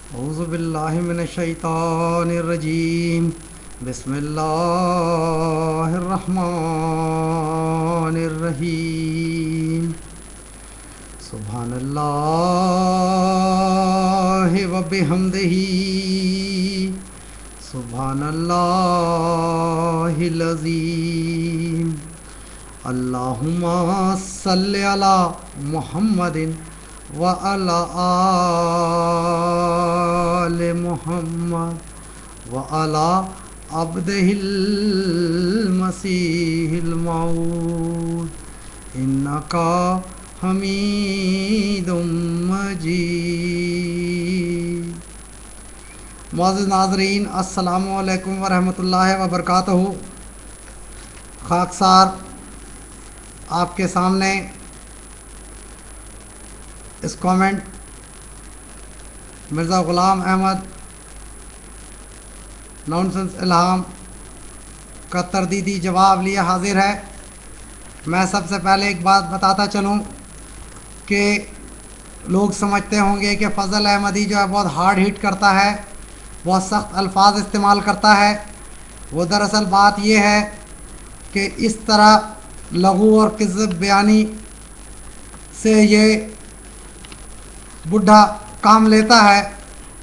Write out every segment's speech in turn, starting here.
اعوذ باللہ من الشیطان الرجیم بسم اللہ الرحمن الرحیم سبحان اللہ و بحمدہ سبحان اللہ العظیم اللہم صلی علی محمد وعلی آل محمد وعلی عبدہ المسیح الموعود انکا حمید مجید۔ معزز ناظرین، السلام علیکم ورحمۃ اللہ وبرکاتہ۔ خاکسار آپ کے سامنے اس کامنٹ مرزا غلام احمد نونسنس الہام کا تردیدی جواب لیے حاضر ہے۔ میں سب سے پہلے ایک بات بتاتا چلوں کہ لوگ سمجھتے ہوں گے کہ فضل احمدی جو ہے بہت ہارڈ ہٹ کرتا ہے، بہت سخت الفاظ استعمال کرتا ہے۔ وہ دراصل بات یہ ہے کہ اس طرح لغو اور کذب بیانی سے یہ بڈھا کام لیتا ہے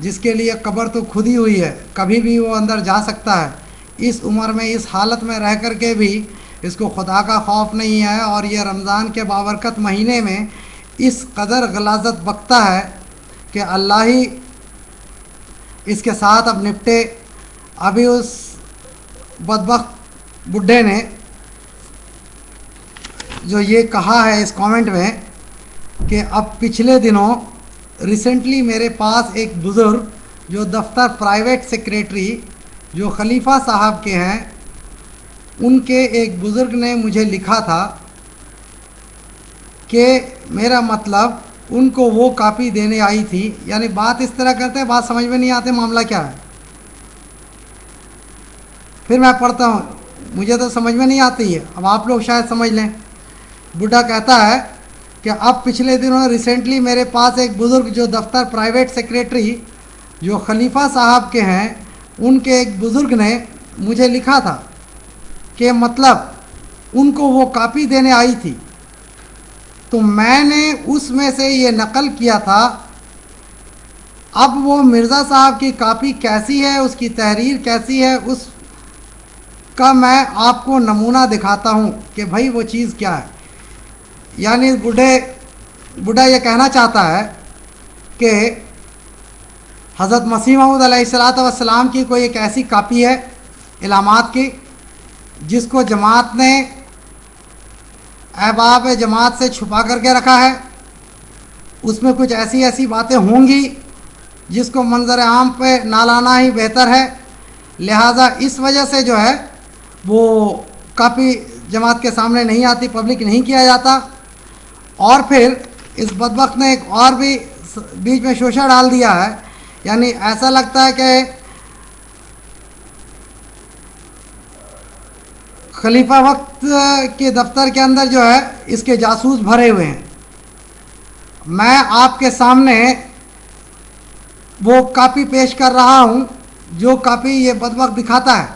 جس کے لیے قبر تو کھدی ہوئی ہے، کبھی بھی وہ اندر جا سکتا ہے۔ اس عمر میں اس حالت میں رہ کر کے بھی اس کو خدا کا خوف نہیں ہے، اور یہ رمضان کے بابرکت مہینے میں اس قدر غلاظت بکتا ہے کہ اللہ ہی اس کے ساتھ اب نپٹے۔ ابھی اس بدبخت بڈھے نے جو یہ کہا ہے اس کامنٹ میں کہ اب پچھلے دنوں ریسنٹلی میرے پاس ایک بزرگ جو دفتر پرائیویٹ سیکریٹری جو خلیفہ صاحب کے ہیں، ان کے ایک بزرگ نے مجھے لکھا تھا کہ میرا مطلب ان کو وہ کاپی دینے آئی تھی، یعنی بات اس طرح کرتے ہیں، بات سمجھ میں نہیں آتے معاملہ کیا ہے۔ پھر میں پڑھتا ہوں، مجھے تو سمجھ میں نہیں آتی ہے، اب آپ لوگ شاید سمجھ لیں۔ بڈھا کہتا ہے کہ اب پچھلے دنوں ریسنٹلی میرے پاس ایک بزرگ جو دفتر پرائیویٹ سیکریٹری جو خلیفہ صاحب کے ہیں، ان کے ایک بزرگ نے مجھے لکھا تھا کہ مطلب ان کو وہ کاپی دینے آئی تھی، تو میں نے اس میں سے یہ نقل کیا تھا۔ اب وہ مرزا صاحب کی کاپی کیسی ہے، اس کی تحریر کیسی ہے، اس کا میں آپ کو نمونہ دکھاتا ہوں کہ بھائی وہ چیز کیا ہے۔ یعنی بڈھا یہ کہنا چاہتا ہے کہ حضرت مسیح موعود علیہ الصلاۃ والسلام کی کوئی ایک ایسی کاپی ہے الہامات کی جس کو جماعت نے احباب جماعت سے چھپا کر کے رکھا ہے، اس میں کچھ ایسی باتیں ہوں گی جس کو منظر عام پہ نہ لانا ہی بہتر ہے، لہٰذا اس وجہ سے جو ہے وہ کاپی جماعت کے سامنے نہیں آتی، پبلک نہیں کیا جاتا۔ اور پھر اس بدبخت نے ایک اور بھی بیچ میں شوشہ ڈال دیا ہے، یعنی ایسا لگتا ہے کہ خلیفہ وقت کے دفتر کے اندر جو ہے اس کے جاسوس بھرے ہوئے ہیں۔ میں آپ کے سامنے وہ کاپی پیش کر رہا ہوں جو کاپی یہ بدبخت دکھاتا ہے،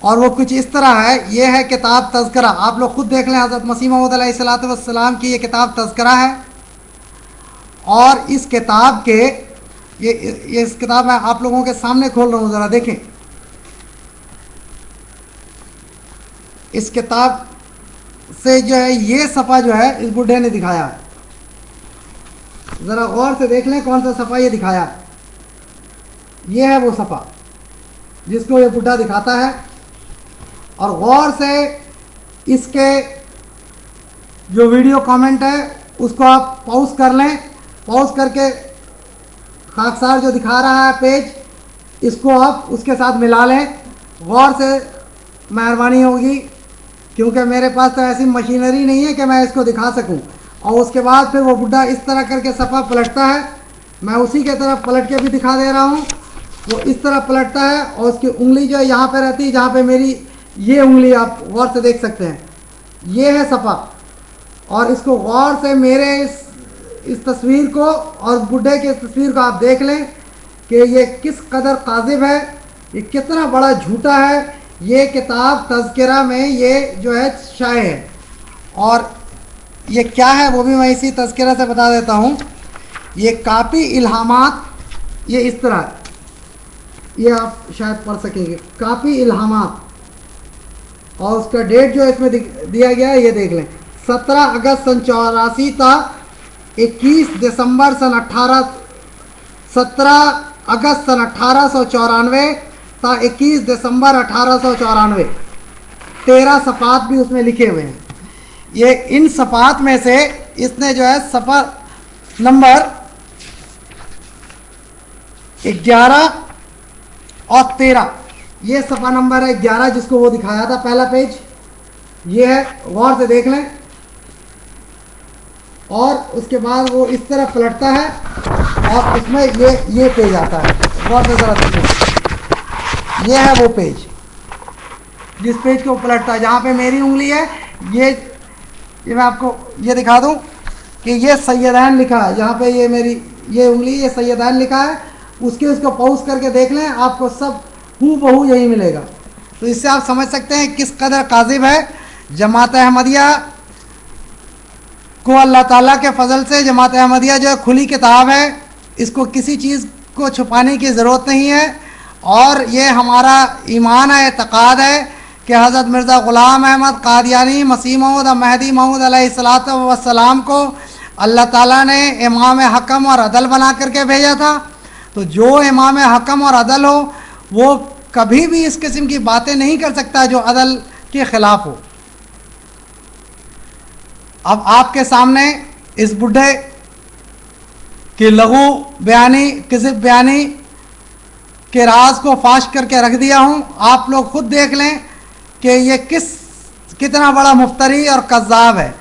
اور وہ کچھ اس طرح ہے۔ یہ ہے کتاب تذکرہ، آپ لوگ خود دیکھ لیں، حضرت مسیح موعود علیہ الصلاۃ والسلام کی یہ کتاب تذکرہ ہے۔ اور اس کتاب کے اس کتاب میں آپ لوگوں کے سامنے کھول رہا ہوں، ذرا دیکھیں۔ اس کتاب سے جو ہے یہ صفحہ جو ہے اس بڈھے نے دکھایا ہے، ذرا غور سے دیکھ لیں کون سا صفحہ یہ دکھایا ہے۔ یہ ہے وہ صفحہ جس کو یہ بڈھا دکھاتا ہے، اور غور سے اس کے جو ویڈیو کامنٹ ہے اس کو آپ پاؤز کر لیں، پاؤز کر کے خاکسار جو دکھا رہا ہے پیج، اس کو آپ اس کے ساتھ ملا لیں، غور سے مہربانی ہوگی، کیونکہ میرے پاس تو ایسی مشینری نہیں ہے کہ میں اس کو دکھا سکوں۔ اور اس کے بعد پھر وہ بڈھا اس طرح کر کے صفحہ پلٹتا ہے، میں اسی کے طرف پلٹ کے بھی دکھا دے رہا ہوں۔ وہ اس طرح پلٹتا ہے اور اس کی انگلی جو ہے یہاں پہ رہتی ہے، جہاں پہ میری یہ انگلی آپ غور سے دیکھ سکتے ہیں، یہ ہے صفحہ۔ اور اس کو غور سے میرے اس تصویر کو اور بڈھے کی اس تصویر کو آپ دیکھ لیں، کہ یہ کس قدر کاذب ہے، یہ کتنا بڑا جھوٹا ہے. یہ کتاب تذکرہ میں یہ جو ہے شائع ہے. اور یہ کیا ہے وہ بھی میں اسی تذکرہ سے بتا دیتا ہوں. یہ کاپی الہامات، یہ اس طرح، یہ آپ شاید پڑھ سکیں گے، کاپی الہامات، اور اس کا ڈیٹ جو اس میں دیا گیا ہے یہ دیکھ لیں، 17 اگست سن 84 تا 21 دسمبر سن 17 اگست سن 1894 تا 21 دسمبر 1894. 13 صفحات بھی اس میں لکھے ہوئے ہیں. یہ ان صفحات میں سے اس نے جو ہے صفحہ نمبر 11 اور 13، یہ صفحہ نمبر ہے 11 جس کو وہ دکھایا تھا پہلا پیج، یہ ہے، غور سے دیکھ لیں. اور اس کے بعد وہ اس طرح پلٹتا ہے اور اس میں یہ پیج آتا ہے. غور سے ذرا دیکھیں، یہ ہے وہ پیج جس پیج کو پلٹتا ہے، جہاں پہ میری انگلی ہے. یہ میں آپ کو یہ دکھا دوں کہ یہ سیدین لکھا ہے، یہاں پہ یہ میری یہ انگلی، یہ سیدین لکھا ہے. اس کو پاؤز کر کے دیکھ لیں، آپ کو سب ہو بہو یہی ملے گا. تو اس سے آپ سمجھ سکتے ہیں کس قدر کاذب ہے. جماعت احمدیہ کو اللہ تعالیٰ کے فضل سے جماعت احمدیہ جو کھلی کتاب ہے، اس کو کسی چیز کو چھپانے کی ضرورت نہیں ہے. اور یہ ہمارا ایمان ہے، اعتقاد ہے کہ حضرت مرزا غلام احمد قادیانی مسیح موعود اور مہدی موعود علیہ الصلاۃ والسلام کو اللہ تعالیٰ نے امام حکم اور عدل بنا کر کے بھیجا تھا. تو جو امام حکم اور عدل ہو وہ کبھی بھی اس قسم کی باتیں نہیں کر سکتا جو عدل کے خلاف ہو. اب آپ کے سامنے اس بڈھے کی لغو بیانی، کذب بیانی کے راز کو فاش کر کے رکھ دیا ہوں. آپ لوگ خود دیکھ لیں کہ یہ کتنا بڑا مفتری اور کذاب ہے.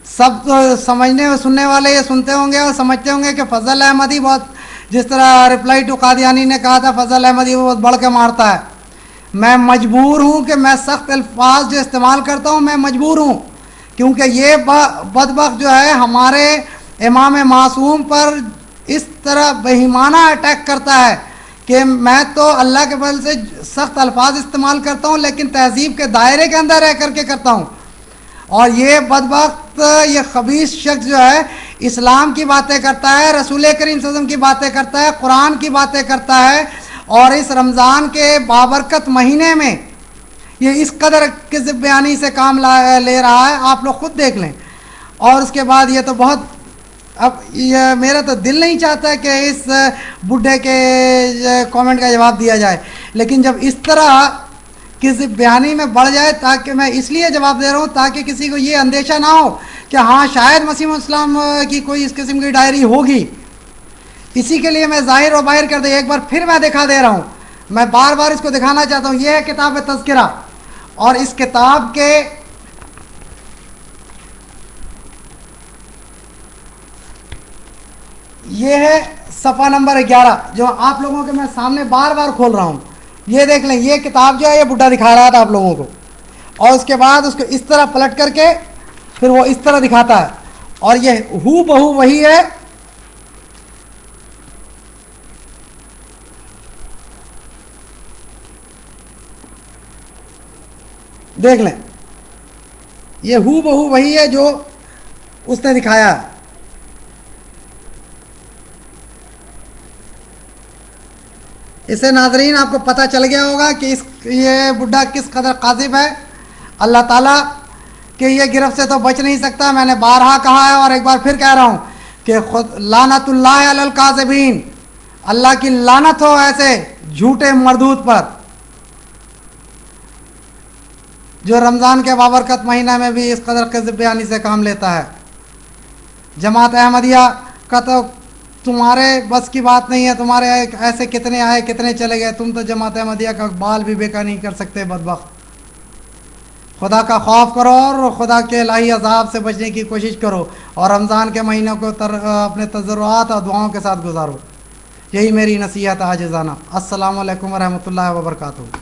سب سمجھنے اور سننے والے یہ سنتے ہوں گے اور سمجھتے ہوں گے کہ فضل احمدی بہت، جس طرح رپلائی ٹو قادیانی نے کہا تھا فضل احمدی وہ بہت بڑھ کے مارتا ہے. میں مجبور ہوں کہ میں سخت الفاظ جو استعمال کرتا ہوں میں مجبور ہوں، کیونکہ یہ بدبخت جو ہے ہمارے امام معصوم پر اس طرح بہیمانہ اٹیک کرتا ہے کہ میں تو اللہ کے فضل سے سخت الفاظ استعمال کرتا ہوں لیکن تہذیب کے دائرے کے اندر رہ کر کے کرتا ہوں. اور یہ بدبخت، یہ خبیث شخص جو ہے اسلام کی باتیں کرتا ہے، رسول کریم صلی اللہ علیہ وسلم کی باتیں کرتا ہے، قرآن کی باتیں کرتا ہے، اور اس رمضان کے بابرکت مہینے میں یہ اس قدر کذب بیانی سے کام لے رہا ہے. آپ لوگ خود دیکھ لیں. اور اس کے بعد یہ تو بہت، اب یہ میرا تو دل نہیں چاہتا کہ اس بڈھے کے کامنٹ کا جواب دیا جائے، لیکن جب اس طرح کذب بیانی میں بڑھ جائے، تاکہ میں اس لیے جواب دے رہا ہوں تاکہ کسی کو یہ اندیشہ نہ ہو کہ ہاں شاید مسیح السلام کی کوئی اس قسم کی ڈائری ہوگی. اسی کے لیے میں ظاہر و باہر کر دے، ایک بار پھر میں دکھا دے رہا ہوں، میں بار بار اس کو دکھانا چاہتا ہوں. یہ ہے کتاب تذکرہ، اور اس کتاب کے یہ ہے صفحہ نمبر 11 جو آپ لوگوں کے میں سامنے بار بار کھول رہا ہوں. یہ دیکھ لیں، یہ کتاب جو ہے یہ بڈھا دکھا رہا تھا آپ لوگوں کو، اور اس کے بعد اس کو اس طرح پلٹ کر کے پھر وہ اس طرح دکھاتا ہے، اور یہ ہو بہو وہی ہے. دیکھ لیں، یہ ہو بہو وہی ہے جو اس نے دکھایا ہے. اسے ناظرین آپ کو پتہ چل گیا ہوگا کہ یہ بڈھا کس قدر کاذب ہے. اللہ تعالیٰ کہ یہ گرفت سے تو بچ نہیں سکتا. میں نے بارہا کہا ہے اور ایک بار پھر کہہ رہا ہوں کہ خود لعنت اللہ علی الکاذبین، اللہ کی لعنت ہو ایسے جھوٹے مردود پر جو رمضان کے بابرکت مہینہ میں بھی اس قدر کذب بیانی سے کام لیتا ہے. جماعت احمدیہ کا تو تمہارے بس کی بات نہیں ہے، تمہارے ایسے کتنے آئے کتنے چلے گئے، تم تو جماعت احمدیہ کا بال بھی بیکا نہیں کر سکتے. بدبخت، خدا کا خوف کرو اور خدا کے الہی عذاب سے بچنے کی کوشش کرو، اور رمضان کے مہینوں کو اپنے تضرعات اور دعاؤں کے ساتھ گزارو. یہی میری نصیحت عاجزانہ. السلام علیکم ورحمۃ اللہ وبرکاتہ.